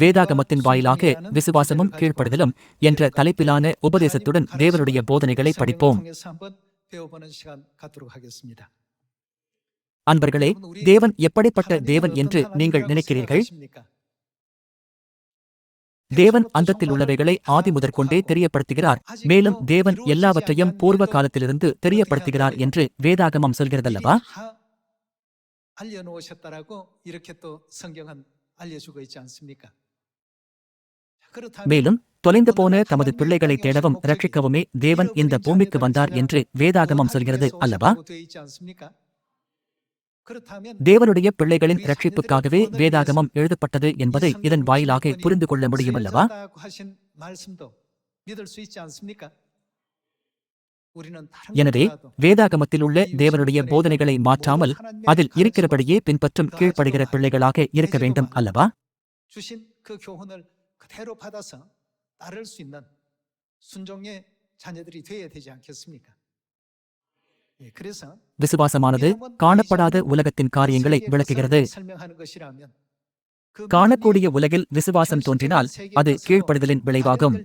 வேதாகமத்தின் வாயிலாக விசுவாசமும் கீழ்ப்படுதலும் என்ற தலைப்பிலான உபதேசத்துடன் தேவனுடைய போதனைகளை படிப்போம். அன்பர்களே, தேவன் எப்படிப்பட்ட தேவன் என்று நீங்கள் நினைக்கிறீர்கள்? தேவன் அந்தத்தில் உள்ளவைகளை ஆதி முதற்கொண்டே தெரியப்படுத்துகிறார். மேலும் தேவன் எல்லாவற்றையும் பூர்வ காலத்திலிருந்து தெரியப்படுத்துகிறார் என்று வேதாகமம் சொல்கிறதல்லவா? மேலும் தொலைந்து போன தமது பிள்ளைகளை தேடவும் ரட்சிக்கவுமே தேவன் இந்த பூமிக்கு வந்தார் என்று வேதாகமம் சொல்கிறது அல்லவா? தேவனுடைய பிள்ளைகளின் ரட்சிப்புக்காகவே வேதாகமம் எழுதப்பட்டது என்பதை இதன் வாயிலாக புரிந்து கொள்ள முடியுமல்லவா? எனவே வேதாகமத்தில் உள்ள தேவனுடைய போதனைகளை மாற்றாமல் அதில் இருக்கிறபடியே பின்பற்றும் கீழ்ப்படுகிற பிள்ளைகளாக இருக்க வேண்டும் அல்லவா? விசுவாசமானது காணப்படாத உலகத்தின் காரியங்களை விளக்குகிறது. காணக்கூடிய உலகில் விசுவாசம் தோன்றினால் அது கீழ்ப்படுதலின் விளைவாகும்.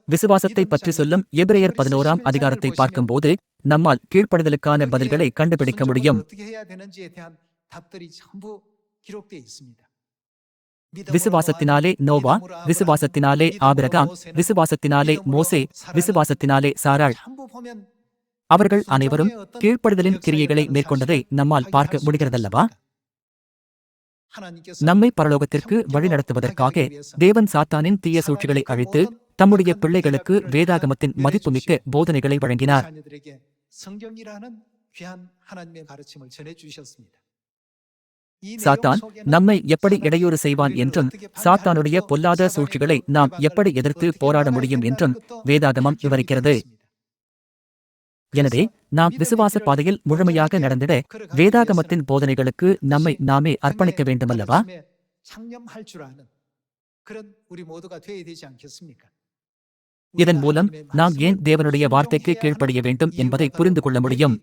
விசுவாசத்தை பற்றி சொல்லும் எபிரேயர் 11ஆம் அதிகாரத்தை பார்க்கும்போது நம்மால் கீழ்ப்படுதலுக்கான பதில்களை கண்டுபிடிக்க முடியும். விசுவாசத்தினாலே நோவா, விசுவாசத்தினாலே ஆபிரகாம், விசுவாசத்தினாலே மோசே, விசுவாசத்தினாலே சாராள், அவர்கள் அனைவரும் கீழ்ப்படுதலின் கிரியைகளை மேற்கொண்டதை நம்மால் பார்க்க முடிகிறதல்லவா? நம்மை பரலோகத்திற்கு வழிநடத்துவதற்காக தேவன் சாத்தானின் தீய சூழ்ச்சிகளை அழித்து தம்முடைய பிள்ளைகளுக்கு வேதாகமத்தின் மதிப்புமிக்க போதனைகளை வழங்கினார். சாத்தான் நம்மை எப்படி இடையூறு செய்வான் என்றும் சாத்தானுடைய பொல்லாத சூழ்ச்சிகளை நாம் எப்படி எதிர்த்து போராட முடியும் என்றும் வேதாகமம் விவரிக்கிறது. எனவே நாம் விசுவாச பாதையில் முழுமையாக நடந்திட வேதாகமத்தின் போதனைகளுக்கு நம்மை நாமே அர்ப்பணிக்க வேண்டுமல்லவா? இதன் மூலம் நாம் ஏன் தேவனுடைய வார்த்தைக்கு கீழ்ப்படிய வேண்டும் என்பதை புரிந்து கொள்ள முடியும்.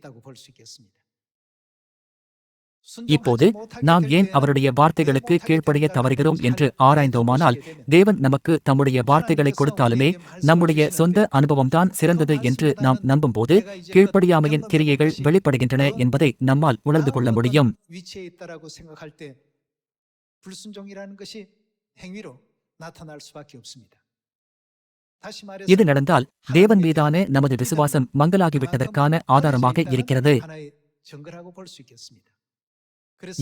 இப்போது நாம் ஏன் அவருடைய வார்த்தைகளுக்கு கீழ்ப்படிய தவறுகிறோம் என்று ஆராய்ந்தோமானால், தேவன் நமக்கு தம்முடைய வார்த்தைகளை கொடுத்தாலுமே நம்முடைய சொந்த அனுபவம்தான் சிறந்தது என்று நாம் நம்பும்போது கீழ்ப்படியாமையின் கிரியைகள் வெளிப்படுகின்றன என்பதை நம்மால் உணர்ந்து கொள்ள முடியும். இது நடந்தால் தேவன் மீதான நமது விசுவாசம் மங்கலாகிவிட்டதற்கான ஆதாரமாக இருக்கிறது.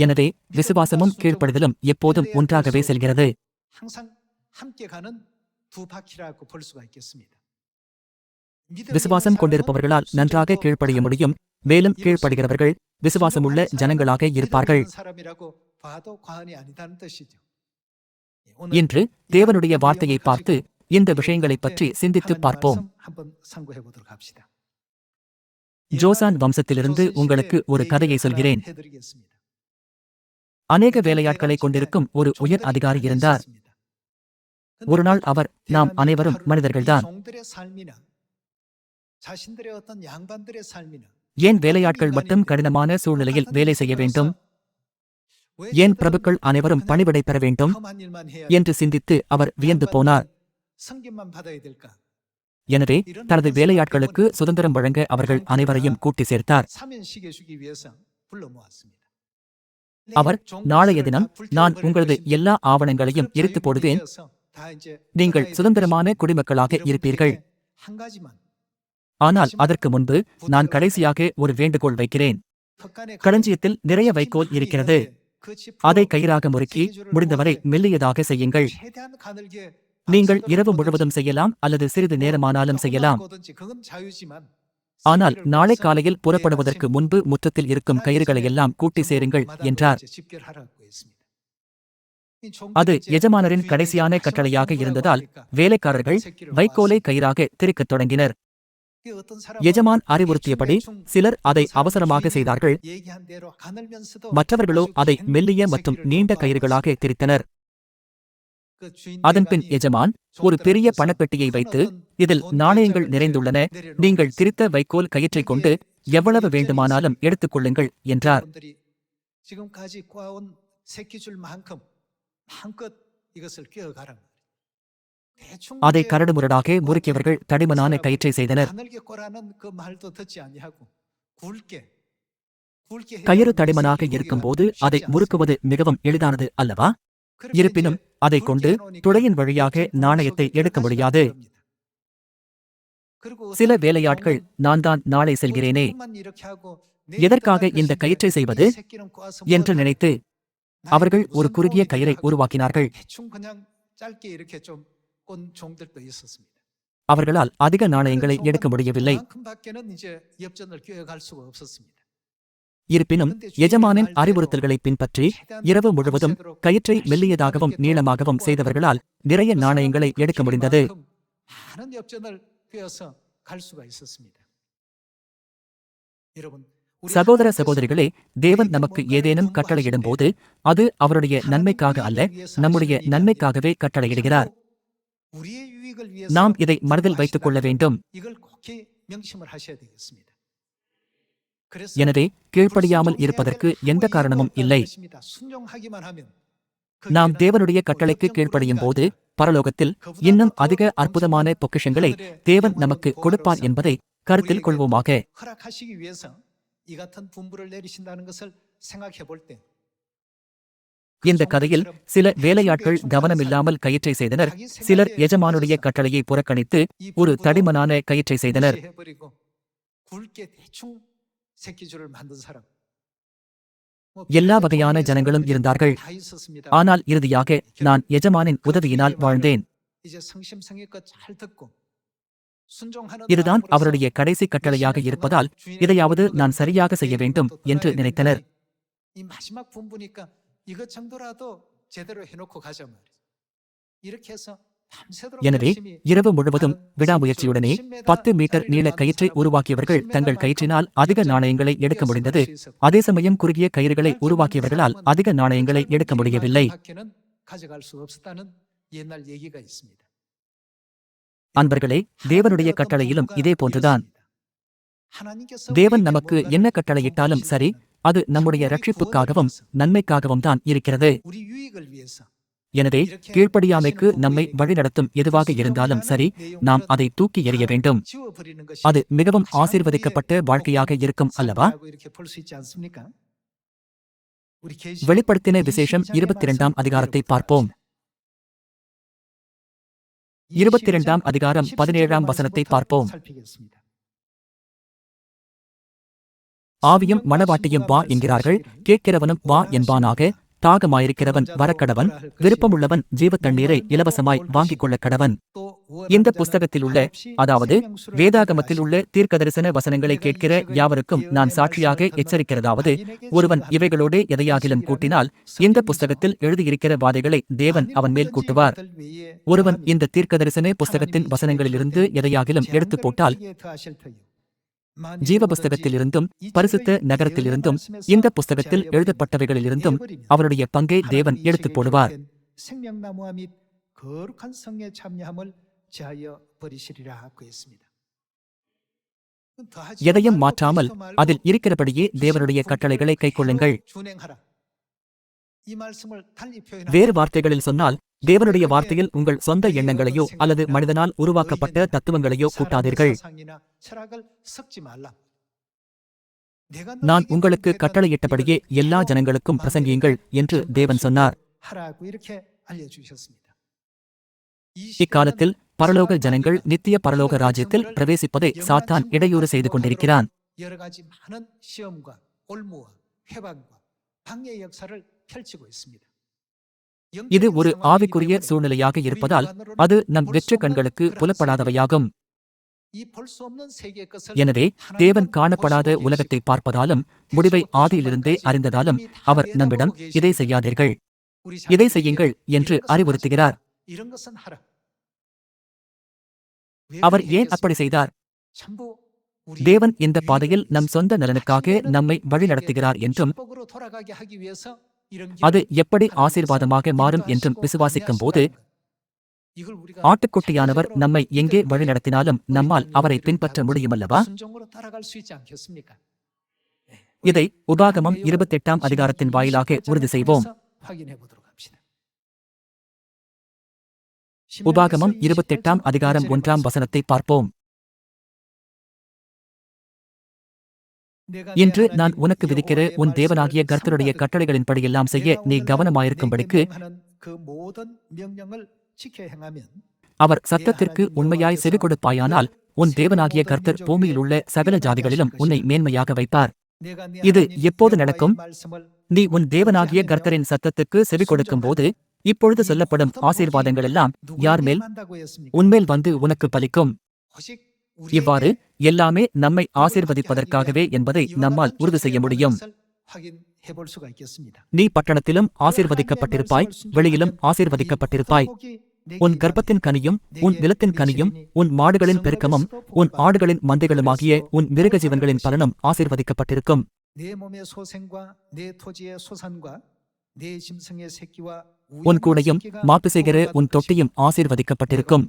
எனவே விசுவாசமும் கீழ்ப்படுதலும் எப்போதும் ஒன்றாகவே செல்கிறது. விசுவாசம் கொண்டிருப்பவர்களால் நன்றாக கீழ்ப்படிய முடியும். மேலும் கீழ்ப்படுகிறவர்கள் விசுவாசமுள்ள ஜனங்களாக இருப்பார்கள். இன்று தேவனுடைய வார்த்தையை பார்த்து இந்த விஷயங்களை பற்றி சிந்தித்து பார்ப்போம். ஜோசான் வம்சத்திலிருந்து உங்களுக்கு ஒரு கதையை சொல்கிறேன். அநேக வேலையாட்களை கொண்டிருக்கும் ஒரு உயர் அதிகாரி இருந்தார். ஒருநாள் அவர், நாம் அனைவரும் மனிதர்கள்தான், ஏன் வேலையாட்கள் மட்டும் கடினமான சூழ்நிலையில் வேலை செய்ய வேண்டும்? ஏன் பிரபுக்கள் அனைவரும் பணிவிடை பெற வேண்டும் என்று சிந்தித்து அவர் வியந்து போனார். எனவே தனது வேலையாட்களுக்கு சுதந்திரம் வழங்க அவர்கள் அனைவரையும் கூட்டி சேர்த்தார். அவர், நாளைய தினம் நான் உங்களது எல்லா ஆவணங்களையும் எரித்து போடுவேன். நீங்கள் சுதந்திரமான குடிமக்களாக இருப்பீர்கள். ஆனால் அதற்கு முன்பு நான் கடைசியாக ஒரு வேண்டுகோள் வைக்கிறேன். களஞ்சியத்தில் நிறைய வைக்கோல் இருக்கிறது. அதை கயிறாக முறுக்கி முடிந்தவரை மெல்லியதாக செய்யுங்கள். நீங்கள் இரவு முழுவதும் செய்யலாம் அல்லது சிறிது நேரமானாலும் செய்யலாம். ஆனால் நாளை காலையில் புறப்படுவதற்கு முன்பு முற்றத்தில் இருக்கும் கயிறுகளையெல்லாம் கூட்டி சேருங்கள் என்றார். அது எஜமானரின் கடைசியான கட்டளையாக இருந்ததால் வேலைக்காரர்கள் வைக்கோலை கயிறாக திரிக்கத் தொடங்கினர். எஜமான் அறிவுறுத்தியபடி சிலர் அதை அவசரமாக செய்தார்கள். மற்றவர்களோ அதை மெல்லிய மற்றும் நீண்ட கயிறுகளாக திரித்தனர். அதன்பின் எஜமான் ஒரு பெரிய பணப்பெட்டியை வைத்து, இதில் நாணயங்கள் நிறைந்துள்ளன, நீங்கள் திரித்த வைக்கோல் கயிற்றைக் கொண்டு எவ்வளவு வேண்டுமானாலும் எடுத்துக்கொள்ளுங்கள் என்றார். அதை கரடுமுரடாக முறுக்கியவர்கள் தடிமனான கயிற்றை செய்தனர். கயிறு தடிமனாக இருக்கும்போது அதை முறுக்குவது மிகவும் எளிதானது அல்லவா? இருப்பினும் அதை கொண்டு துளையின் வழியாக நாணயத்தை எடுக்க முடியாது. சில வேலையாட்கள் நான் தான் நாளை செல்கிறேனே, எதற்காக இந்த கயிற்றை செய்வது என்று நினைத்து அவர்கள் ஒரு குறுகிய கயிறை உருவாக்கினார்கள். அவர்களால் அதிக நாணயங்களை எடுக்க முடியவில்லை. இருப்பினும் எஜமானின் அறிவுறுத்தல்களை பின்பற்றி இரவு முழுவதும் கயிற்றை மெல்லியதாகவும் நீளமாகவும் செய்தவர்களால் நிறைய நாணயங்களை எடுக்க முடிந்தது. சகோதர சகோதரிகளே, தேவன் நமக்கு ஏதேனும் கட்டளையிடும்போது அது அவருடைய நன்மைக்காக அல்ல, நம்முடைய நன்மைக்காகவே கட்டளையிடுகிறார். நாம் இதை மனதில் வைத்துக் கொள்ள வேண்டும். எனவே கீழ்ப்படியாமல் இருப்பதற்கு எந்த காரணமும் இல்லை. நாம் தேவனுடைய கட்டளைக்கு கீழ்ப்படியும் போது பரலோகத்தில் இன்னும் அதிக அற்புதமான பொக்கிஷங்களை தேவன் நமக்கு கொடுப்பார் என்பதை கருத்தில் கொள்வோமாக. இந்த கதையில் சில வேலையாட்கள் கவனமில்லாமல் கயிற்றை செய்தனர். சிலர் எஜமானுடைய கட்டளையை புறக்கணித்து ஒரு தடிமனான கயிற்றை செய்தனர். எல்லா வகையான ஜனங்களும் இருந்தார்கள். ஆனால் இறுதியாக நான் எஜமானின் உதவியினால் வாழ்ந்தேன். இதுதான் அவருடைய கடைசி கட்டளையாக இருப்பதால் இதையாவது நான் சரியாக செய்ய வேண்டும் என்று நினைத்தனர். எனவே இரவு முழுவதும் விடாமுயற்சியுடனே 10 மீட்டர் நீள கயிற்றை உருவாக்கியவர்கள் தங்கள் கயிற்றினால் அதிக நாணயங்களை எடுக்க முடிந்தது. அதே சமயம் குறுகிய கயிறுகளை உருவாக்கியவர்களால் அதிக நாணயங்களை எடுக்க முடியவில்லை. அன்பர்களே, தேவனுடைய கட்டளையிலும் இதே போன்றுதான். தேவன் நமக்கு என்ன கட்டளையிட்டாலும் சரி, அது நம்முடைய ரட்சிப்புக்காகவும் நன்மைக்காகவும் தான் இருக்கிறது. எனவே கீழ்ப்படியாமைக்கு நம்மை வழிநடத்தும் எதுவாக இருந்தாலும் சரி, நாம் அதை தூக்கி எறிய வேண்டும். அது மிகவும் ஆசீர்வதிக்கப்பட்ட வாழ்க்கையாக இருக்கும் அல்லவா? வெளிப்படுத்தின விசேஷம் 22ஆம் அதிகாரத்தை பார்ப்போம். 22ஆம் அதிகாரம் 17ஆம் வசனத்தை பார்ப்போம். ஆவியும் மணவாட்டியும் வா என்கிறார்கள், கேட்கிறவனும் வா என்பானாக. தாகமாயிருக்கிறவன் வரக்கடவன், விருப்பமுள்ளவன் ஜீவ தண்ணீரை இலவசமாய் வாங்கிக் கொள்ள கடவன். இந்த புஸ்தகத்தில் உள்ள, அதாவது வேதாகமத்தில் உள்ள தீர்க்கதரிசன வசனங்களை கேட்கிற யாவருக்கும் நான் சாட்சியாக எச்சரிக்கிறதாவது, ஒருவன் இவைகளோடு எதையாகிலும் கூட்டினால் இந்த புஸ்தகத்தில் எழுதியிருக்கிற வாதைகளை தேவன் அவன் மேல் கூட்டுவார். ஒருவன் இந்த தீர்க்கதரிசன புஸ்தகத்தின் வசனங்களிலிருந்து எதையாகிலும் எடுத்து போட்டால் ஜீவ புஸ்தகத்திலிருந்தும் பரிசுத்த நகரத்திலிருந்தும் இந்த புஸ்தகத்தில் எழுதப்பட்டவைகளிலிருந்தும் அவருடைய பங்கை தேவன் எடுத்துப் போடுவார். எதையும் மாற்றாமல் அதில் இருக்கிறபடியே தேவனுடைய கட்டளைகளை கைக்கொள்ளுங்கள். வேறு வார்த்தைகளில் சொன்னால், தேவனுடைய வார்த்தையில் உங்கள் சொந்த எண்ணங்களையோ அல்லது மனிதனால் உருவாக்கப்பட்ட தத்துவங்களையோ கூட்டாதீர்கள். நான் உங்களுக்கு கட்டளையிட்டபடியே எல்லா ஜனங்களுக்கும் பிரசங்கியுங்கள் என்று தேவன் சொன்னார். இக்காலத்தில் பரலோக ஜனங்கள் நித்திய பரலோக ராஜ்யத்தில் பிரவேசிப்பதை சாத்தான் இடையூறு செய்து கொண்டிருக்கிறான். இது ஒரு ஆவிக்குரிய சூழ்நிலையாக இருப்பதால் அது நம் வெற்று கண்களுக்கு புலப்படாதவையாகும். எனவே தேவன் காணப்படாத உலகத்தை பார்ப்பதாலும் முடிவை ஆதியிலிருந்தே அறிந்ததாலும் அவர் நம்மிடம் இதை செய்யாதீர்கள், இதை செய்யுங்கள் என்று அறிவுறுத்துகிறார். அவர் ஏன் அப்படி செய்தார்? தேவன் இந்த பாதையில் நம் சொந்த நலனுக்காக நம்மை வழிநடத்துகிறார் என்றும் அது எப்படி ஆசீர்வாதமாக மாறும் என்றும் விசுவாசிக்கும் போது ஆட்டுக்குட்டியானவர் நம்மை எங்கே வழிநடத்தினாலும் நம்மால் அவரை பின்பற்ற முடியுமல்லவா? இதை உபாகமம் 28ஆம் அதிகாரத்தின் வாயிலாக உறுதி செய்வோம். உபாகமம் 28ஆம் அதிகாரம் 1ஆம் வசனத்தை பார்ப்போம். இன்று நான் உனக்கு விதிக்கிற உன் தேவனாகிய கர்த்தருடைய கட்டளைகளின்படியெல்லாம் செய்ய நீ கவனமாயிருக்கும்படிக்கு அவர் சத்தத்திற்கு உண்மையாய் செவி கொடுப்பாயானால் உன் தேவனாகிய கர்த்தர் பூமியில் உள்ள சகல ஜாதிகளிலும் உன்னை மேன்மையாக வைப்பார். இது எப்போது நடக்கும்? நீ உன் தேவனாகிய கர்த்தரின் சத்தத்துக்கு செவி கொடுக்கும் போது இப்பொழுது சொல்லப்படும் ஆசீர்வாதங்கள் எல்லாம் யார் மேல்? உன்மேல் வந்து உனக்கு பலிக்கும். இவ்வாறு எல்லாமே நம்மை ஆசீர்வதிப்பதற்காகவே என்பதை நம்மால் உறுதி செய்ய முடியும். நீ பட்டணத்திலும் ஆசீர்வதிக்கப்பட்டிருப்பாய், வெளியிலும் ஆசீர்வதிக்கப்பட்டிருப்பாய். உன் கர்ப்பத்தின் கனியும் உன் நிலத்தின் கனியும் உன் மாடுகளின் பெருக்கமும் உன் ஆடுகளின் மந்தைகளுமாகிய உன் மிருக ஜீவன்களின் பலனும் ஆசீர்வதிக்கப்பட்டிருக்கும். உன் கூடையும் மாப்பு செய்கிற உன் தொட்டியும் ஆசீர்வதிக்கப்பட்டிருக்கும்.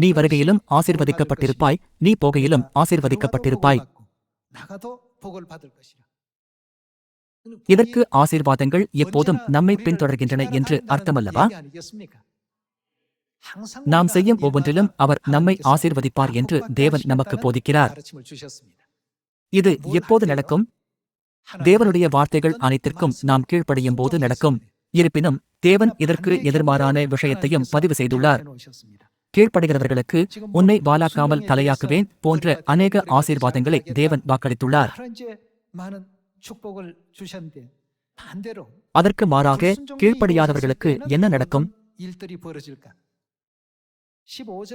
நீ வருகையிலும் ஆசீர்வதிக்கப்பட்டிருப்பாய், நீ போகையிலும் ஆசீர்வதிக்கப்பட்டிருப்பாய். இதற்கு ஆசீர்வாதங்கள் எப்போதும் நம்மை பின்தொடர்கின்றன என்று அர்த்தமல்லவா? நாம் செய்யும் ஒவ்வொன்றிலும் அவர் நம்மை ஆசீர்வதிப்பார் என்று தேவன் நமக்கு போதிக்கிறார். இது எப்போது நடக்கும்? தேவனுடைய வார்த்தைகள் அனைத்திற்கும் நாம் கீழ்ப்படியும் போது நடக்கும். இருப்பினும் தேவன் இதற்கு எதிர்மாறான விஷயத்தையும் பதிவு செய்துள்ளார். கீழ்ப்படுகிறவர்களுக்கு உன்னை வாலாக்காமல் தலையாக்குவேன் போன்ற அநேக ஆசீர்வாதங்களை தேவன் வாக்களித்துள்ளார். அதற்கு மாறாக கீழ்ப்படியாதவர்களுக்கு என்ன நடக்கும்?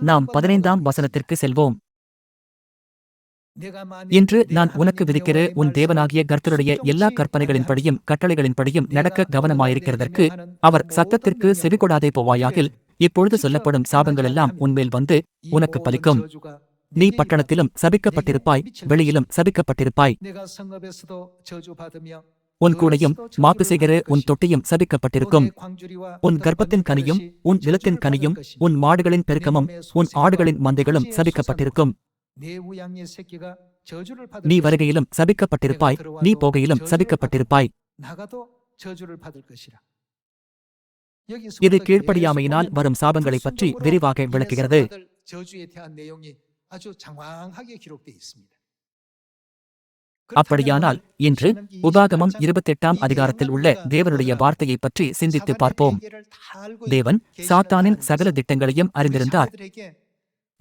நாம் 15ஆம் வசனத்திற்கு செல்வோம். இன்று நான் உனக்கு விதிக்கிற உன் தேவனாகிய கர்த்தருடைய எல்லா கற்பனைகளின்படியும் கட்டளைகளின்படியும் நடக்க கவனமாயிருக்கிறதற்கு அவர் சத்தத்திற்கு செவிகொடாதே போவாயாகில் இப்பொழுது சொல்லப்படும் சாபங்களெல்லாம் உன்மேல் வந்து உனக்கு பலிக்கும். நீ பட்டணத்திலும் சபிக்கப்பட்டிருப்பாய், வெளியிலும் சபிக்கப்பட்டிருப்பாய். உன் கூடையும் மாப்பு செய்கிற உன் தொட்டியும் சபிக்கப்பட்டிருக்கும். உன் கர்ப்பத்தின் கனியும் உன் நிலத்தின் கனியும் உன் மாடுகளின் பெருக்கமும் உன் ஆடுகளின் மந்தைகளும் சபிக்கப்பட்டிருக்கும். நீ வருகையிலும் சபிக்கப்பட்டிருப்பாய், நீ போகையிலும் சபிக்கப்பட்டிருப்பாய். இது கீழ்ப்படியாமையினால் வரும் சாபங்களைப் பற்றி விரிவாக விளக்குகிறது. அப்படியானால் இன்று உபாகமம் 28ஆம் அதிகாரத்தில் உள்ள தேவனுடைய வார்த்தையை பற்றி சிந்தித்து பார்ப்போம். தேவன் சாத்தானின் சகல திட்டங்களையும் அறிந்திருந்தார்.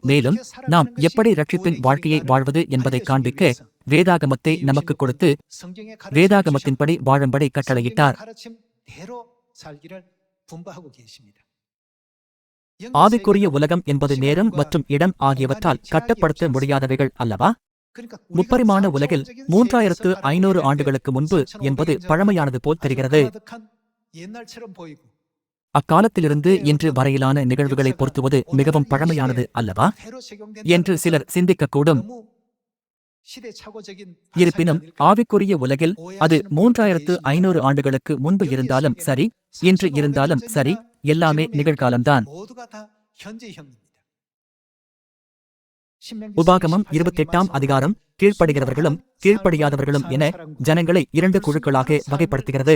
மேலும் நாம் எப்படி ரட்சிப்பின் வாழ்க்கையை வாழ்வது என்பதை காண்பிக்க வேதாகமத்தை நமக்கு கொடுத்து வேதாகமத்தின்படி வாழும்படி கட்டளையிட்டார். ஆவிக்குரிய உலகம் என்பது நேரம் மற்றும் இடம் ஆகியவற்றால் கட்டப்படுத்த முடியாதவைகள் அல்லவா? முப்பரிமாண உலகில் 3500 ஆண்டுகளுக்கு முன்பு என்பது பழமையானது போல் தெரிகிறது. அக்காலத்திலிருந்து இன்று வரையிலான நிகழ்வுகளை பொருத்துவது மிகவும் பழமையானது அல்லவா என்று சிலர் சிந்திக்கக்கூடும். இருப்பினும் ஆவிக்குரிய உலகில் அது 3500 ஆண்டுகளுக்கு முன்பு இருந்தாலும் சரி, இன்று இருந்தாலும் சரி, எல்லாமே நிகழ்காலம்தான். உபாகமம் 28ஆம் அதிகாரம் கீழ்ப்படுகிறவர்களும் கீழ்ப்படியாதவர்களும் என ஜனங்களை 2 குழுக்களாக வகைப்படுத்துகிறது.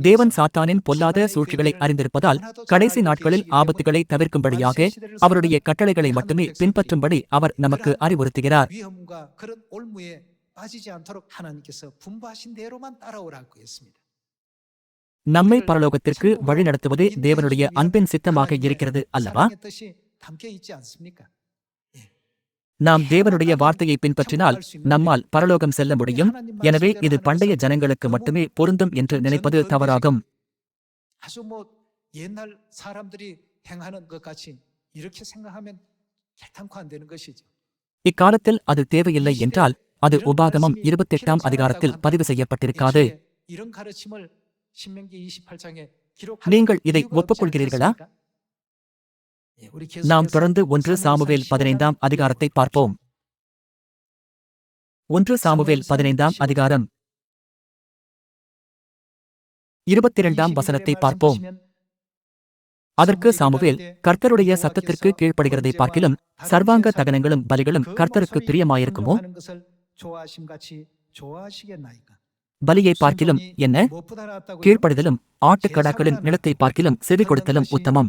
தேவன் சாத்தானின் பொல்லாத சூழ்ச்சிகளை அறிந்திருப்பதால் கடைசி நாட்களில் ஆபத்துகளை தவிர்க்கும்படியாக அவருடைய கட்டளைகளை மட்டுமே பின்பற்றும்படி அவர் நமக்கு அறிவுறுத்துகிறார். நம்மை பரலோகத்திற்கு வழிநடத்துவதே தேவனுடைய அன்பின் சித்தமாக இருக்கிறது அல்லவா? நாம் தேவனுடைய வார்த்தையை பின்பற்றினால் நம்மால் பரலோகம் செல்ல முடியும். எனவே இது பண்டைய ஜனங்களுக்கு மட்டுமே பொருந்தும் என்று நினைப்பது தவறாகும். இக்காலத்தில் அது தேவையில்லை என்றால் அது உபாகமம் 28ஆம் அதிகாரத்தில் பதிவு செய்யப்பட்டிருக்காது. நீங்கள் இதை ஒப்புக்கொள்கிறீர்களா? நாம் தொடர்ந்து 1 சாமுவேல் 15ஆம் அதிகாரத்தை பார்ப்போம். 1 சாமுவேல் 15ஆம் அதிகாரம். 22ஆம் வசனத்தை பார்ப்போம். அதற்கு சாமுவேல், கர்த்தருடைய சத்தத்திற்கு கீழ்ப்படுகிறதை பார்க்கிலும் சர்வாங்க தகனங்களும் பலிகளும் கர்த்தருக்கு பிரியமாயிருக்குமோ? பலியை பார்க்கிலும் என்ன? கீழ்ப்படிதலும் ஆட்டுக்கடாக்களின் நிலத்தை பார்க்கிலும் செவி கொடுத்தலும் உத்தமம்.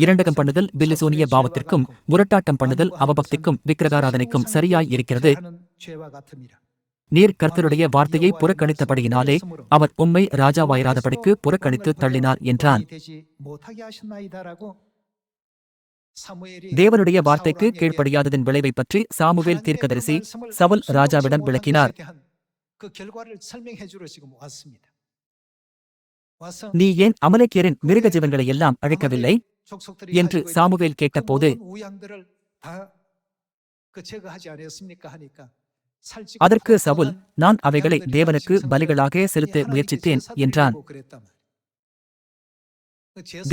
இரண்டகம் பண்ணுதல் பில்லிசூனிய பாவத்திற்கும் முரட்டாட்டம் பண்ணுதல் அவபக்திக்கும் விக்கிரகாராதனைக்கும் சரியாய் இருக்கிறது. நீர் கர்த்தருடைய வார்த்தையை புறக்கணித்தபடியினாலே அவர் உம்மை ராஜாவாயிராதபடிக்கு புறக்கணித்து தள்ளினார் என்றான். தேவனுடைய வார்த்தைக்கு கீழ்ப்படியாததின் விளைவை பற்றி சாமுவேல் தீர்க்கதரிசி சவுல் ராஜாவிடம் விளக்கினார். நீ ஏன் அமலேக்கியரின் மிருக ஜீவன்களை எல்லாம் அழிக்கவில்லை என்று சாமுவேல் கேட்டபோது, அதற்கு சவுல், நான் அவைகளை தேவனுக்கு பலிகளாக செலுத்த முயற்சித்தேன் என்றான்.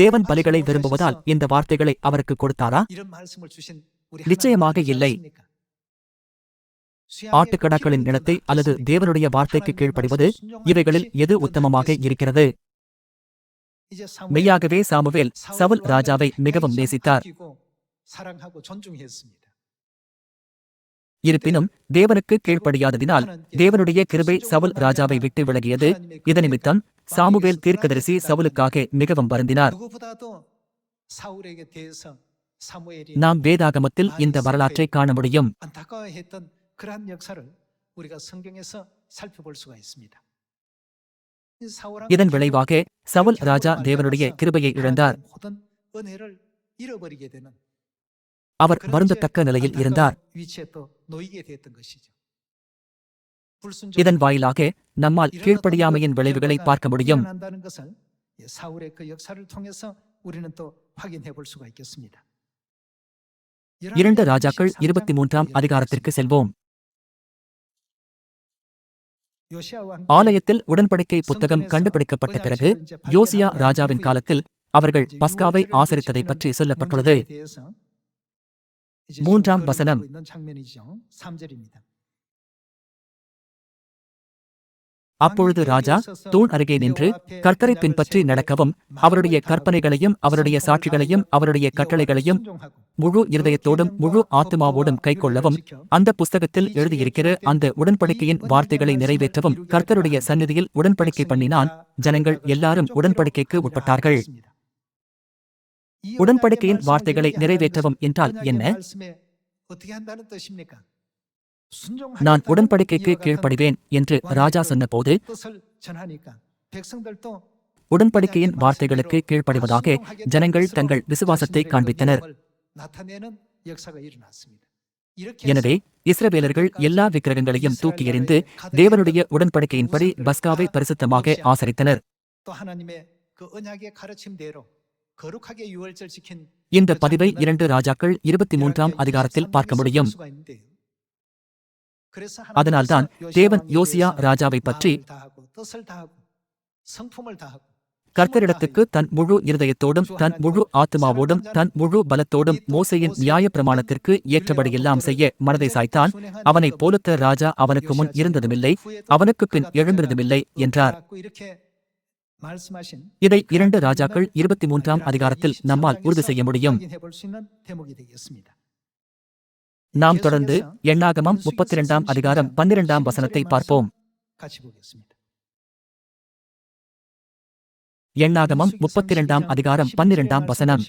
தேவன் பலிகளை விரும்புவதால் இந்த வார்த்தைகளை அவருக்கு கொடுத்தாரா? நிச்சயமாக இல்லை. ஆட்டுக்கடாக்களின் நிலத்தை அல்லது தேவனுடைய வார்த்தைக்கு கீழ்ப்படிவது, இவைகளில் எது உத்தமமாக இருக்கிறது? மெய்யாகவே சாமுவேல் சவுல் ராஜாவை மிகவும் நேசித்தார். இருப்பினும் தேவனுக்கு கீழ்ப்படியாததினால் தேவனுடைய கிருபை சவுல் ராஜாவை விட்டு விலகியது. இதனிமித்தம் சாமுவேல் தீர்க்கதரிசி சவுலுக்காக மிகவும் வருந்தினார். நாம் வேதாகமத்தில் இந்த வரலாற்றை காண முடியும். இதன் விளைவாக சவுல் ராஜா தேவனுடைய கிருபையை இழந்தார். அவர் வருந்தத்தக்க நிலையில் இருந்தார். இதன் வாயிலாக நம்மால் கீழ்ப்படியாமையின் விளைவுகளை பார்க்க முடியும். 2 ராஜாக்கள் 23ஆம் அதிகாரத்திற்கு செல்வோம். ஆலயத்தில் உடன்படிக்கை புத்தகம் கண்டுபிடிக்கப்பட்ட பிறகு யோசியா ராஜாவின் காலத்தில் அவர்கள் பஸ்காவை ஆசரித்ததை பற்றி சொல்லப்பட்டுள்ளது. 3ஆம் வசனம். அப்பொழுது ராஜா தூண் அருகே நின்று கர்த்தரை பின்பற்றி நடக்கவும் அவருடைய கற்பனைகளையும் அவருடைய சாட்சிகளையும் அவருடைய கட்டளைகளையும் முழு இருதயத்தோடும் முழு ஆத்துமாவோடும் கைக்கொள்ளவும் அந்த புஸ்தகத்தில் எழுதியிருக்கிற அந்த உடன்படிக்கையின் வார்த்தைகளை நிறைவேற்றவும் கர்த்தருடைய சந்நிதியில் உடன்படிக்கை பண்ணினான். ஜனங்கள் எல்லாரும் உடன்படிக்கைக்கு உட்பட்டார்கள். உடன்படிக்கையின் வார்த்தைகளை நிறைவேற்றவும் என்றால் என்ன? நான் உடன்படிக்கைக்கு கீழ்ப்படிவேன் என்று ராஜா சொன்னபோது உடன்படிக்கையின் வார்த்தைகளுக்கு கீழ்ப்படிவதாக ஜனங்கள் தங்கள் விசுவாசத்தை காண்பித்தனர். எனவே இஸ்ரவேலர்கள் எல்லா விக்கிரகங்களையும் தூக்கி எறிந்து தேவனுடைய உடன்படிக்கையின்படி பஸ்காவை பரிசுத்தமாக ஆசரித்தனர். இந்த பதிவை 2 ராஜாக்கள் 23ஆம் அதிகாரத்தில் பார்க்க முடியும். அதனால்தான் தேவன் யோசியா ராஜாவை பற்றி கர்த்தரிடத்துக்கு தன் முழு இருதயத்தோடும் தன் முழு ஆத்துமாவோடும் தன் முழு பலத்தோடும் மோசேயின் நியாய பிரமாணத்திற்கு ஏற்றபடியெல்லாம் செய்ய மனதை சாய்த்தான். அவனைப் போலத்த ராஜா அவனுக்கு முன் இருந்ததுமில்லை, அவனுக்கு பின் எழுந்திருந்துமில்லை என்றார். இதை 2 ராஜாக்கள் 23ஆம் அதிகாரத்தில் நம்மால் உறுதி செய்ய முடியும். நாம் தொடர்ந்து எண்ணாகமம் 32ஆம் அதிகாரம் 12ஆம் வசனத்தை பார்ப்போம். எண்ணாகமம் 32ஆம் அதிகாரம் 12ஆம் வசனம்.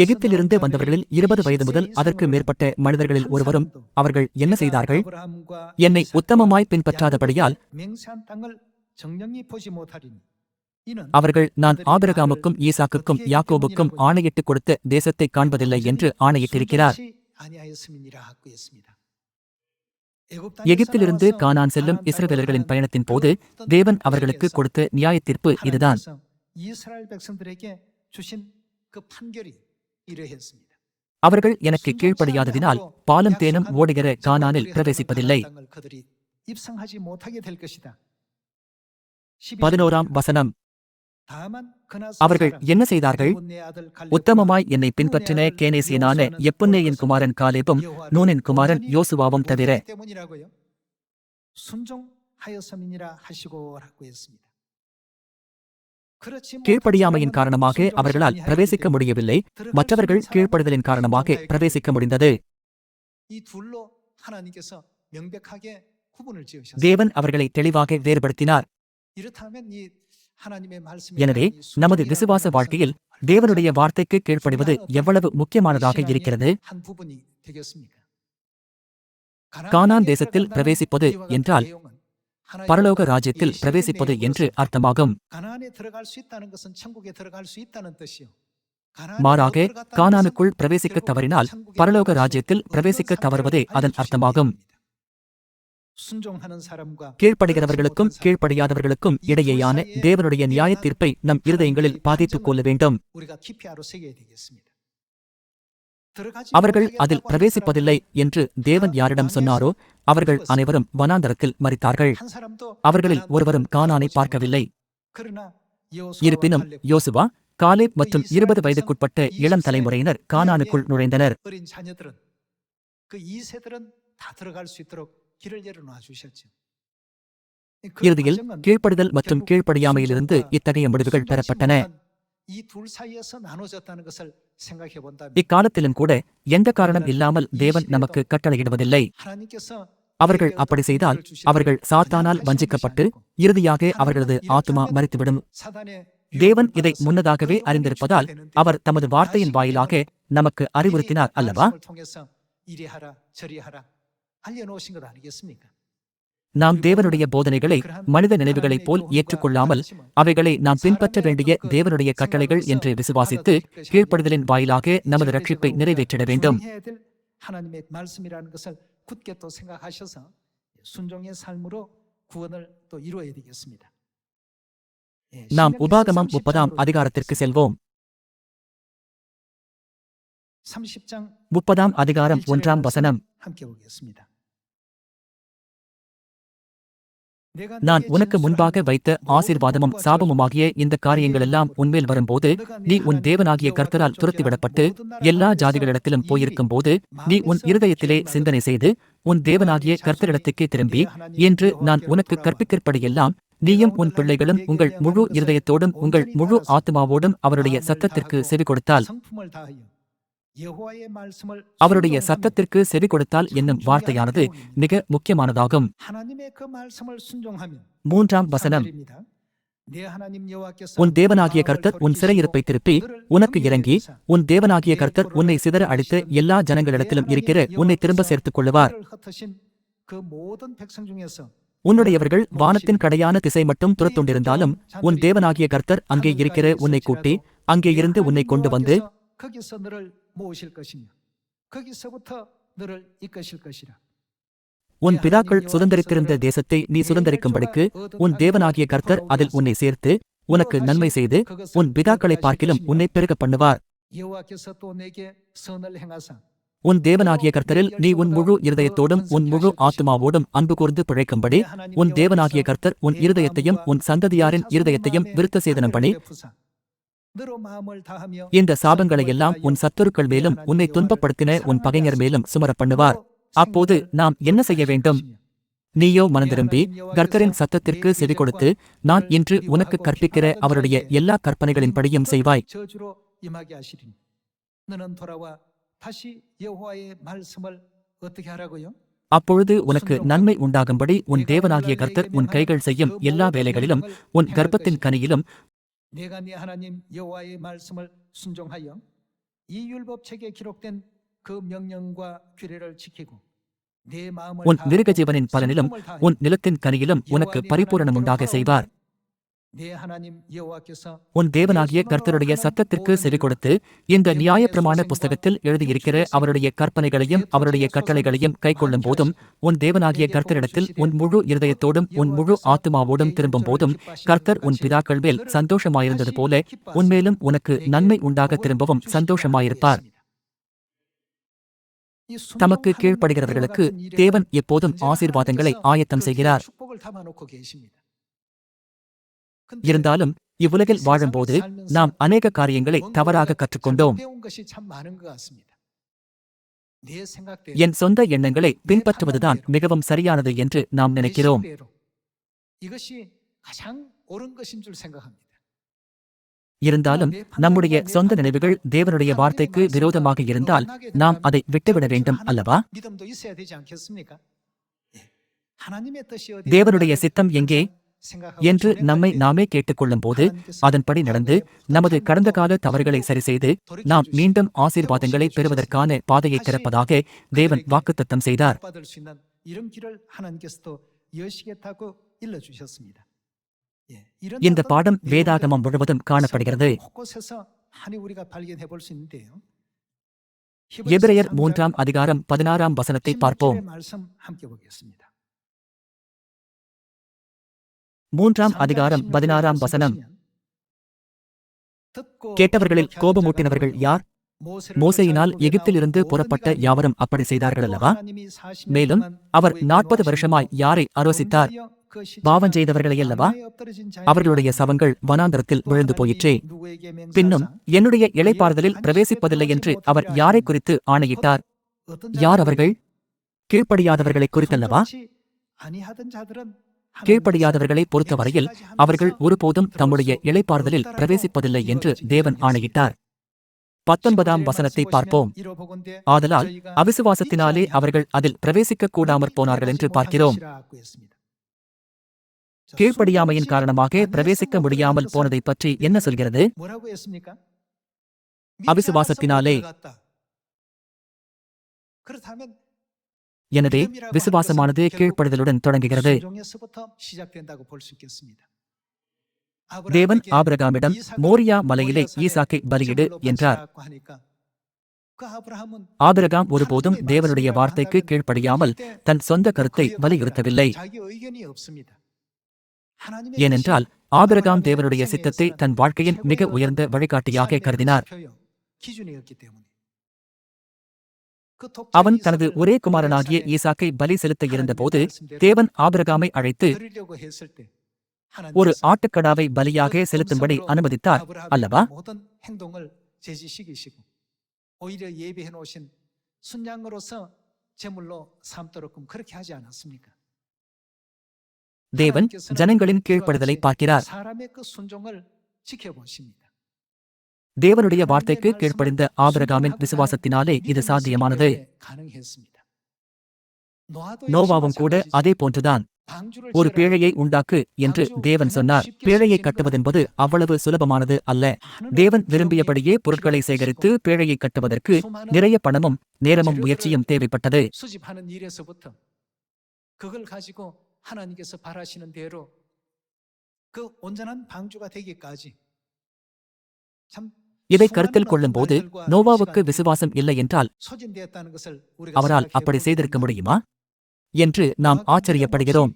எகிப்திலிருந்து வந்தவர்களில் 20 வயது முதல் அதற்கு மேற்பட்ட மனிதர்களில் ஒருவரும் அவர்கள் என்ன செய்தார்கள்? என்னை உத்தமமாய் பின்பற்றாதபடியால் அவர்கள் நான் ஆபிரகாமுக்கும் ஈசாக்குக்கும் யாக்கோபுக்கும் ஆணையிட்டுக் கொடுத்த தேசத்தை காண்பதில்லை என்று ஆணையிட்டிருக்கிறார். எகிப்திலிருந்து கானான் செல்லும் இஸ்ரவேலர்களின் பயணத்தின் போது தேவன் அவர்களுக்கு கொடுத்த நியாயத்தீர்ப்பு இதுதான். அவர்கள் எனக்கு கீழ்ப்படியாததினால் பாலும் தேனும் ஓடுகிற கானானில் பிரவேசிப்பதில்லை. 11ஆம் வசனம். அவர்கள் என்ன செய்தார்கள்? உத்தமமாய் என்னை பின்பற்றின கேனேசியனான எப்புன்னேயின் குமாரன் காலேபும் நூனின் குமாரன் யோசுவாவும் தவிர. கீழ்ப்படியாமையின் காரணமாக அவர்களால் பிரவேசிக்க முடியவில்லை, மற்றவர்கள் கீழ்ப்படுதலின் காரணமாக பிரவேசிக்க முடிந்தது. தேவன் அவர்களை தெளிவாக வேறுபடுத்தினார். எனவே நமது விசுவாச வாழ்க்கையில் தேவனுடைய வார்த்தைக்கு கீழ்ப்படிவது எவ்வளவு முக்கியமானதாக இருக்கிறது. கானான் தேசத்தில் பிரவேசிப்பது என்றால் பரலோக ராஜ்யத்தில் பிரவேசிப்பது என்று அர்த்தமாகும். மாறாக கானானுக்குள் பிரவேசிக்க தவறினால் பரலோக ராஜ்யத்தில் பிரவேசிக்க தவறுவதே அதன் அர்த்தமாகும். கீழ்ப்படுகிறவர்களுக்கும் கீழ்ப்படியாதவர்களுக்கும் இடையேயான தேவனுடைய நியாய தீர்ப்பை நம் இருதயங்களில் பாதித்துக் கொள்ள வேண்டும். அவர்கள் அதில் பிரவேசிப்பதில்லை என்று தேவன் யாரிடம் சொன்னாரோ அவர்கள் அனைவரும் வனாந்தரத்தில் மரித்தார்கள். அவர்களில் ஒருவரும் கானானை பார்க்கவில்லை. இருப்பினும் யோசுவா, காலேப் மற்றும் 20 வயதுக்குட்பட்ட இளம் தலைமுறையினர் கானானுக்குள் நுழைந்தனர். இறுதியில் கீழ்ப்படுதல் மற்றும் கீழ்ப்படியாமையிலிருந்து இத்தகைய முடிவுகள் பெறப்பட்டன. இக்காலத்திலும் கூட எந்த காரணம் இல்லாமல் தேவன் நமக்கு கட்டளையிடுவதில்லை. அவர்கள் அப்படி செய்தால் அவர்கள் சாத்தானால் வஞ்சிக்கப்பட்டு இறுதியாக அவர்களது ஆத்துமா மரித்துவிடும். தேவன் இதை முன்னதாகவே அறிந்திருப்பதால் அவர் தமது வார்த்தையின் வாயிலாக நமக்கு அறிவுறுத்தினார் அல்லவா? நாம் தேவனுடைய போதனைகளை மனித நினைவுகளைப் போல் ஏற்றுக்கொள்ளாமல் அவைகளை நாம் பின்பற்ற வேண்டிய தேவனுடைய கட்டளைகள் என்று விசுவாசித்து கீழ்ப்படுதலின் வாயிலாக நமது ரட்சிப்பை நிறைவேற்றிட வேண்டும். நாம் உபாகமம் 30ஆம் அதிகாரத்திற்கு செல்வோம். 30ஆம் அதிகாரம் 1ஆம் வசனம். நான் உனக்கு முன்பாக வைத்த ஆசீர்வாதமும் சாபமுமாகிய இந்த காரியங்களெல்லாம் உன்மேல் வரும்போது நீ உன் தேவனாகிய கர்த்தரால் துரத்திவிடப்பட்டு எல்லா ஜாதிகளிடத்திலும் போயிருக்கும் போது நீ உன் இருதயத்திலே சிந்தனை செய்து உன் தேவனாகிய கர்த்தரிடத்துக்கே திரும்பி என்று நான் உனக்கு கற்பிக்கிறபடியெல்லாம் நீயும் உன் பிள்ளைகளும் உங்கள் முழு இருதயத்தோடும் உங்கள் முழு ஆத்துமாவோடும் அவருடைய சத்தத்திற்கு செவி கொடுத்தால். அவருடைய சத்தத்திற்கு செவி கொடுத்தால் என்னும் வார்த்தையானது மிக முக்கியமானதாகும். 3ஆம் வசனம். உன் தேவனாகிய கர்த்தர் உன் சிறையிருப்பை திருப்பி உனக்கு இறங்கி உன் தேவனாகிய கர்த்தர் உன்னை சிதற அடித்து எல்லா ஜனங்களிடத்திலும் இருக்கிற உன்னை திரும்ப சேர்த்துக் கொள்ளுவார். உன்னுடையவர்கள் வானத்தின் கடையான திசை மட்டும் துரத்துண்டிருந்தாலும் உன் தேவனாகிய கர்த்தர் அங்கே இருக்கிற உன்னை கூட்டி அங்கே இருந்து உன்னை கொண்டு வந்து உன் பிதாக்கள் சுதந்தரித்திருந்த தேசத்தை நீ சுதந்தரிக்கும்படிக்கு உன் தேவனாகிய கர்த்தர் அதில் உன்னை சேர்த்து உனக்கு நன்மை செய்து உன் பிதாக்களை பார்க்கிலும் உன்னை பெருக பண்ணுவார். உன் தேவனாகிய கர்த்தரில் நீ உன் முழு இருதயத்தோடும் உன் முழு ஆத்துமாவோடும் அன்பு கூர்ந்து பிழைக்கும்படி உன் தேவனாகிய கர்த்தர் உன் இருதயத்தையும் உன் சந்ததியாரின் இருதயத்தையும் விருத்த சேதனம் பண்ணி இந்த சாபங்களையெல்லாம் உன் சத்துருக்கள் மேலும் உன்னை துன்பப்படுத்தின உன் பகைஞர் மேலும் சுமர பண்ணுவார். அப்போது நாம் என்ன செய்ய வேண்டும்? நீயோ மனந்திரும்பி கர்த்தரின் சத்தத்திற்கு செவி கொடுத்து நான் இன்று உனக்கு கற்பிக்கிற அவருடைய எல்லா கற்பனைகளின்படியும் செய்வாய். அப்பொழுது உனக்கு நன்மை உண்டாகும்படி உன் தேவனாகிய கர்த்தர் உன் கைகள் செய்யும் எல்லா வேலைகளிலும் உன் கர்ப்பத்தின் கனியிலும் உன் மிருக ஜீவனின் பலனிலும் உன் நிலத்தின் கனியிலும் உனக்கு பரிபூரணம் உண்டாக செய்வார். உன் தேவனாகிய கர்த்தருடைய சத்தத்திற்கு செவி கொடுத்து இந்த நியாயப்பிரமாண புஸ்தகத்தில் எழுதியிருக்கிற அவருடைய கற்பனைகளையும் அவருடைய கட்டளைகளையும் கைக்கொள்ளும் போதும் உன் தேவனாகிய கர்த்தரிடத்தில் உன் முழு இருதயத்தோடும் உன் முழு ஆத்துமாவோடும் திரும்பும் போதும் கர்த்தர் உன் பிதாக்கள் மேல் சந்தோஷமாயிருந்தது போல உன்மேலும் உனக்கு நன்மை உண்டாக திரும்பவும் சந்தோஷமாயிருப்பார். தமக்கு கீழ்ப்படுகிறவர்களுக்கு தேவன் எப்போதும் ஆசீர்வாதங்களை ஆயத்தம் செய்கிறார். இருந்தாலும் இவ்வுலகில் வாழும்போது நாம் அநேக காரியங்களை தவறாக கற்றுக்கொண்டோம். என் சொந்த எண்ணங்களை பின்பற்றுவதுதான் மிகவும் சரியானது என்று நாம் நினைக்கிறோம். இருந்தாலும் நம்முடைய சொந்த நினைவுகள் தேவனுடைய வார்த்தைக்கு விரோதமாக இருந்தால் நாம் அதை விட்டுவிட வேண்டும் அல்லவா? தேவனுடைய சித்தம் எங்கே என்று நம்மை நாமே கேட்டுக்கொள்ளும் போது அதன்படி நடந்து நமது கடந்த கால தவறுகளை சரிசெய்து நாம் மீண்டும் ஆசீர்வாதங்களை பெறுவதற்கான பாதையை திறப்பதாக தேவன் வாக்குத்தத்தம் செய்தார். இந்த பாடம் வேதாகமம் முழுவதும் காணப்படுகிறது. எபிரெயர் 3ஆம் அதிகாரம் 16ஆம் வசனத்தை பார்ப்போம். 3ஆம் அதிகாரம் 16ஆம் வசனம். கேட்டவர்களில் கோபமூட்டினவர்கள் யார்? மோசேயினால் எகிப்திலிருந்து புறப்பட்ட யாவரும் அப்படி செய்தார்கள் அல்லவா? மேலும் அவர் 40 வருஷமாய் யாரை ஆலோசித்தார்? பாவம் செய்தவர்களையல்லவா? அவர்களுடைய சவங்கள் வனாந்தரத்தில் விழுந்து போயிற்றே. பின்னும் என்னுடைய இளைப்பாறுதலில் பிரவேசிப்பதில்லை என்று அவர் யாரை குறித்து ஆணையிட்டார்? யார் அவர்கள்? கீழ்ப்படியாதவர்களை குறித்தல்லவா? கீழ்ப்படியாதவர்களை பொறுத்தவரையில் அவர்கள் ஒருபோதும் தம்முடைய இளைப்பாறுதலில் பிரவேசிப்பதில்லை என்று தேவன் ஆணையிட்டார். 19ஆம் வசனத்தை பார்ப்போம். ஆதலால் அவிசுவாசத்தினாலே அவர்கள் அதில் பிரவேசிக்க கூடாமற் போனார்கள் என்று பார்க்கிறோம். கீழ்ப்படியாமையின் காரணமாக பிரவேசிக்க முடியாமல் போனதை பற்றி என்ன சொல்கிறது? அவிசுவாசத்தினாலே. எனவே விசுவாசமானது கீழ்ப்படிதலுடன் தொடங்குகிறது. தேவன் ஆபிரகாமிடம் மோரியா மலையிலே ஈசாக்கை பலியிடு என்றார். ஆபிரகாம் ஒருபோதும் தேவனுடைய வார்த்தைக்கு கீழ்ப்படியாமல் தன் சொந்த கருத்தை வலியுறுத்தவில்லை. ஏனென்றால் ஆபிரகாம் தேவனுடைய சித்தத்தை தன் வாழ்க்கையின் மிக உயர்ந்த வழிகாட்டியாக கருதினார். அவன் தனது ஒரே குமாரனாகிய ஈசாக்கை பலி செலுத்த இருந்தபோது தேவன் ஆபிரகாமை அழைத்து ஒரு ஆட்டுக்கடாவை பலியாக செலுத்தும்படி அனுமதித்தார் அல்லவா? தேவன் ஜனங்களின் கீழ்ப்படுதலை பார்க்கிறார். தேவனுடைய வார்த்தைக்கு கீழ்ப்படிந்த ஆபிரகாமின் விசுவாசத்தினாலே இது சாத்தியமானது. நோவாவும் கூட அதே போன்றுதான். ஒரு பேழையை உண்டாக்கு என்று தேவன் சொன்னார். பேழையை கட்டுவதென்பது அவ்வளவு சுலபமானது அல்ல. தேவன் விரும்பியபடியே பொருட்களை சேகரித்து பேழையை கட்டுவதற்கு நிறைய பணமும் நேரமும் முயற்சியும் தேவைப்பட்டது. 하나님께서 바라시는 대로 그 온전한 방주가 되기까지 இதை கருத்தில் கொள்ளும்போது நோவாவுக்கு விசுவாசம் இல்லை என்றால் அவரால் அப்படி செய்திருக்க முடியுமா என்று நாம் ஆச்சரியப்படுகிறோம்.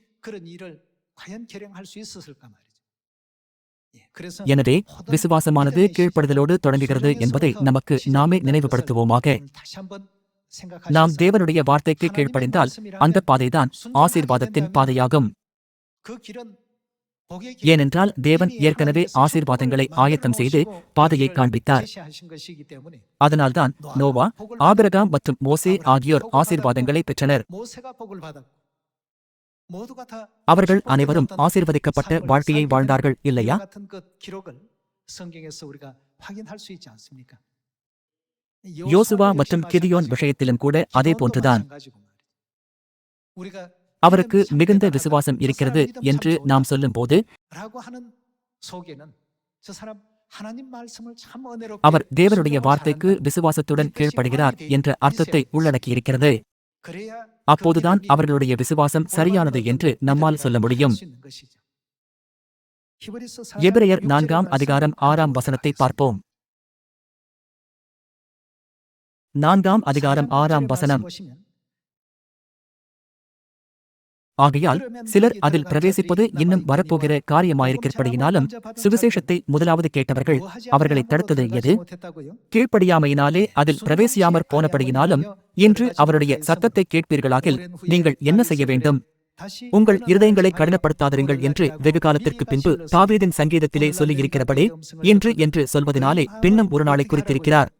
எனவே விசுவாசமானது கீழ்ப்படுதலோடு தொடங்குகிறது என்பதை நமக்கு நாமே நினைவுபடுத்துவோமாக. நாம் தேவனுடைய வார்த்தைக்கு கீழ்ப்படிந்தால் அந்த பாதைதான் ஆசீர்வாதத்தின் பாதையாகும். ஏனென்றால் தேவன் ஏற்கனவே ஆசீர்வாதங்களை ஆயத்தம் செய்து பாதையை காண்பித்தார். அதனால்தான் நோவா, ஆபிரகாம் மற்றும் மோசே ஆகியோர் ஆசீர்வாதங்களை பெற்றனர். அவர்கள் அனைவரும் ஆசீர்வதிக்கப்பட்ட வாழ்க்கையை வாழ்ந்தார்கள் இல்லையா? யோசுவா மற்றும் கிதியோன் விஷயத்திலும் கூட அதே போன்றுதான். அவருக்கு மிகுந்த விசுவாசம் இருக்கிறது என்று நாம் சொல்லும்போது அவர் தேவனுடைய வார்த்தைக்கு விசுவாசத்துடன் கீழ்ப்படுகிறார் என்ற அர்த்தத்தை உள்ளடக்கியிருக்கிறது. அப்போதுதான் அவர்களுடைய விசுவாசம் சரியானது என்று நம்மால் சொல்ல முடியும். எபிரெயர் 4ஆம் அதிகாரம் 6ஆம் வசனத்தை பார்ப்போம். 4ஆம் அதிகாரம் 6ஆம் வசனம். ஆகையால் சிலர் அதில் பிரவேசிப்பது இன்னும் வரப்போகிற காரியமாயிருக்கிறபடியினாலும் சுவிசேஷத்தை முதலாவது கேட்டவர்கள் அவர்களை தடுத்தது எது? கீழ்ப்படியாமையினாலே அதில் பிரவேசியாமற் போனபடியினாலும் இன்று அவருடைய சத்தத்தை கேட்பீர்களாகில் நீங்கள் என்ன செய்ய வேண்டும்? உங்கள் இருதயங்களை கடினப்படுத்தாதிருங்கள் என்று வெகு காலத்திற்கு பின்பு தாவீதின் சங்கீதத்திலே சொல்லியிருக்கிறபடி இன்று என்று சொல்வதனாலே பின்னும் ஒரு நாளை குறித்திருக்கிறார்.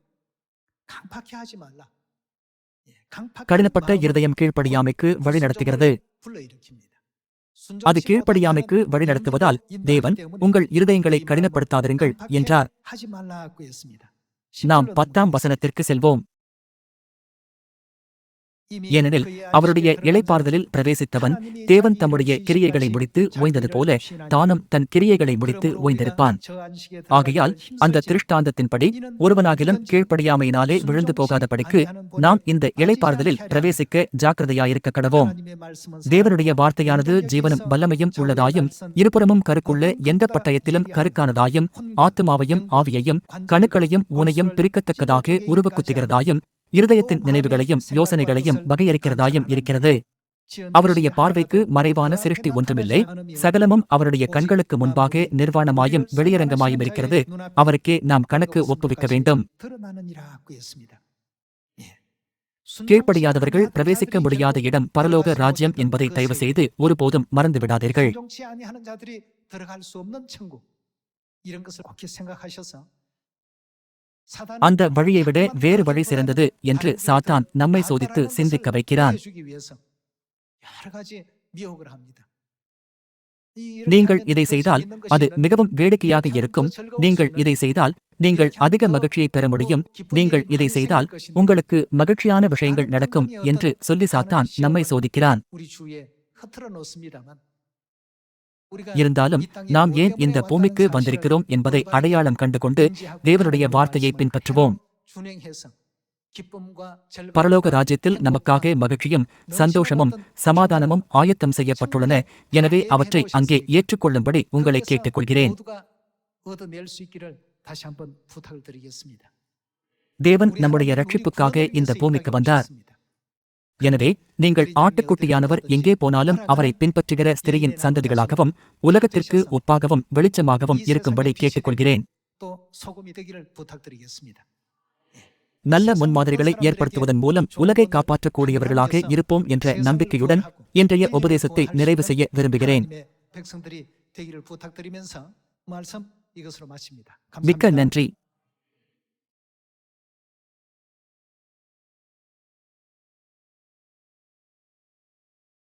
கடினப்பட்ட இருதயம் கீழ்ப்படியாமைக்கு வழிநடத்துகிறது. அது கீழ்ப்படியாமைக்கு வழிநடத்துவதால் தேவன் உங்கள் இருதயங்களை கடினப்படுத்தாதிருங்கள் என்றார். நாம் 10ஆம் வசனத்திற்கு செல்வோம். ஏனெனில் அவருடைய இளைப்பாறுதலில் பிரவேசித்தவன் தேவன் தம்முடைய கிரியைகளை முடித்து ஓய்ந்தது போல தானும் தன் கிரியைகளை முடித்து ஓய்ந்திருப்பான். ஆகையால் அந்த திருஷ்டாந்தத்தின்படி ஒருவனாகிலும் கீழ்ப்படியாமையினாலே விழுந்து போகாதபடிக்கு நாம் இந்த இளைப்பாறுதலில் பிரவேசிக்க ஜாக்கிரதையாயிருக்க கடவோம். தேவனுடைய வார்த்தையானது ஜீவனும் வல்லமையும் உள்ளதாயும் இருபுறமும் கருக்குள்ள எந்த பட்டயத்திலும் கருக்கானதாயும் ஆத்துமாவையும் ஆவியையும் கணுக்களையும் ஊனையும் பிரிக்கத்தக்கதாக உருவக்குத்துகிறதாயும் இருதயத்தின் நினைவுகளையும் யோசனைகளையும் வகையறுக்கிறதாயும் இருக்கிறது. அவருடைய பார்வைக்கு மறைவான சிருஷ்டி ஒன்றுமில்லை. சகலமும் அவருடைய கண்களுக்கு முன்பாக நிர்வாணமாயும் வெளியரங்கமாயும் இருக்கிறது. அவருக்கே நாம் கணக்கு ஒப்புவிக்க வேண்டும். கீழ்ப்படியாதவர்கள் பிரவேசிக்க முடியாத இடம் பரலோக ராஜ்யம் என்பதை தயவு செய்து ஒருபோதும் மறந்துவிடாதீர்கள். அந்த வழியை விட வேறு வழி சிறந்தது என்று சாத்தான் நம்மை சோதித்து சிந்திக்க வைக்கிறான். நீங்கள் இதை செய்தால் அது மிகவும் வேடிக்கையாக இருக்கும். நீங்கள் இதை செய்தால் நீங்கள் அதிக மகிழ்ச்சியை பெற முடியும். நீங்கள் இதை செய்தால் உங்களுக்கு மகிழ்ச்சியான விஷயங்கள் நடக்கும் என்று சொல்லி சாத்தான் நம்மை சோதிக்கிறான். இருந்தாலும் நாம் ஏன் இந்த பூமிக்கு வந்திருக்கிறோம் என்பதை அடையாளம் கண்டுகொண்டு தேவனுடைய வார்த்தையை பின்பற்றுவோம். பரலோக ராஜ்யத்தில் நமக்காக மகிழ்ச்சியும் சந்தோஷமும் சமாதானமும் ஆயத்தம் செய்யப்பட்டுள்ளன. எனவே அவற்றை அங்கே ஏற்றுக்கொள்ளும்படி உங்களை கேட்டுக்கொள்கிறேன். தேவன் நம்முடைய ரட்சிப்புக்காக இந்த பூமிக்கு வந்தார். எனவே நீங்கள் ஆட்டுக்குட்டியானவர் எங்கே போனாலும் அவரை பின்பற்றுகிற ஸ்திரீயின் சந்ததிகளாகவும் உலகத்திற்கு ஒப்பாகவும் வெளிச்சமாகவும் இருக்கும்படி கேட்டுக்கொள்கிறேன். நல்ல முன்மாதிரிகளை ஏற்படுத்துவதன் மூலம் உலகை காப்பாற்றக்கூடியவர்களாக இருப்போம் என்ற நம்பிக்கையுடன் இன்றைய உபதேசத்தை நிறைவு செய்ய விரும்புகிறேன். மிக்க நன்றி.